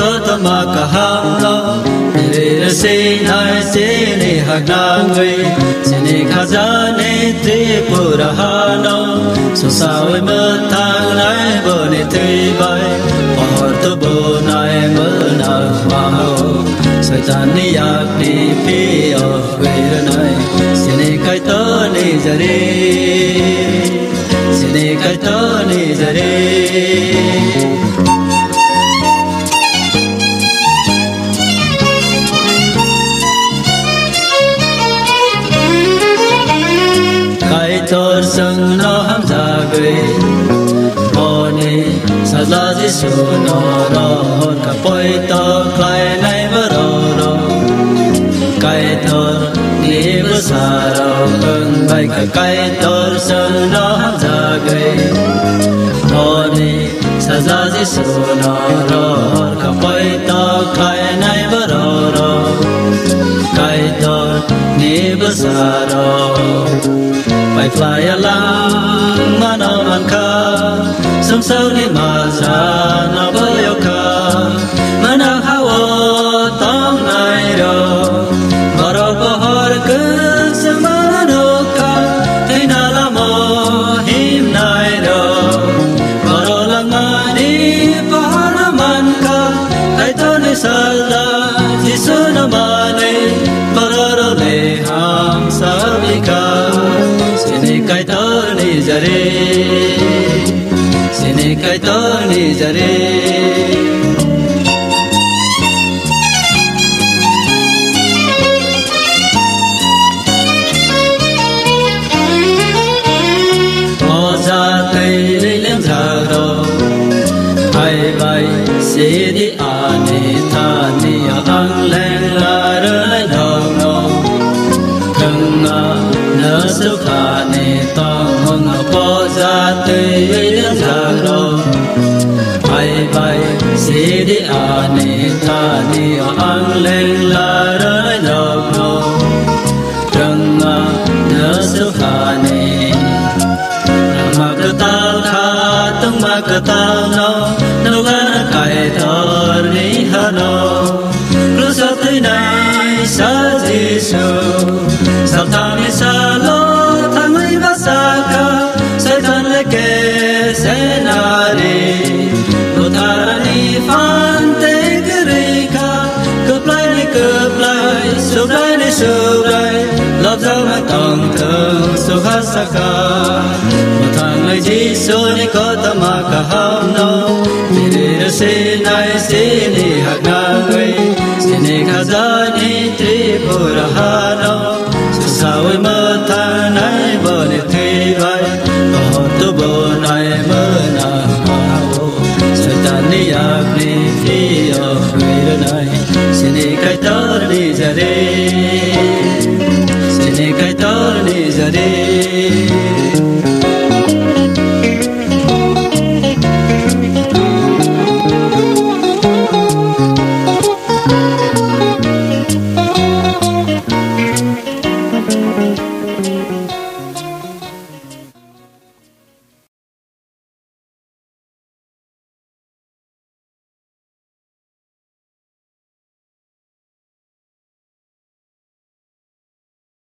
có tâm mà cả ham lo để xin hai xin đi hạt na người xin đi khá giá đi tri pura hà nó số sao em mơ thang này bờ này tươi bay bỏ tôi bờ này mơ nào vào sợi tàn đi yak đi phi ở quê này xin đi cái tơ đi giờ đi xin đi cái tơ đi giờ đi tôi sân nó ham ra người oni sa la di su no no hon ka poi to kai nai ba ro kai to ni ba sa ro ưng bai ka kai to sân nó ham ra người oni sa la di su no no hon ka poi to kai nai ba ro kai to ni ba sa ro phải fly along mà nó mang ca sống sâu đi mà ra nó với yêu ca mà nó hawa tông này rồi mà rồi có hỏi cứ xem mà nó ca thấy nó là mồ hiểm này rồi mà rồi là mà đi bỏ nó mang ca thấy tôi đi xa ra chỉ số nó mà đi mà rồi để ham sao đi ca kai to ni jare sine kai to ni jare mo ra tay lấy lem ra do ai bay se di ani tha ni ang leng la re no no kang na su kha ni tong hong po ra tây lên ra lo ai bay si đi ani tha ni ang lên la ra no no trăng na su kha ni ma ka ta kha tung ma ka ta no ga kai thor ni ha no lu sa thế này sa di su sa ta mi sa lo saka satan leke senari utarani fante grika kuplai sublai love zama tong thung suhasaka uthang lai ji so ni ko tama ka ham no tere se nai se ni hakna gai se ne khaza ni tripura ha no sao mơ tha nai bờ này thi vai bỏ tu bờ này mơ nào vào sợi tàn đi yak đi phi ở quê này xin đi cái tơ đi ra đi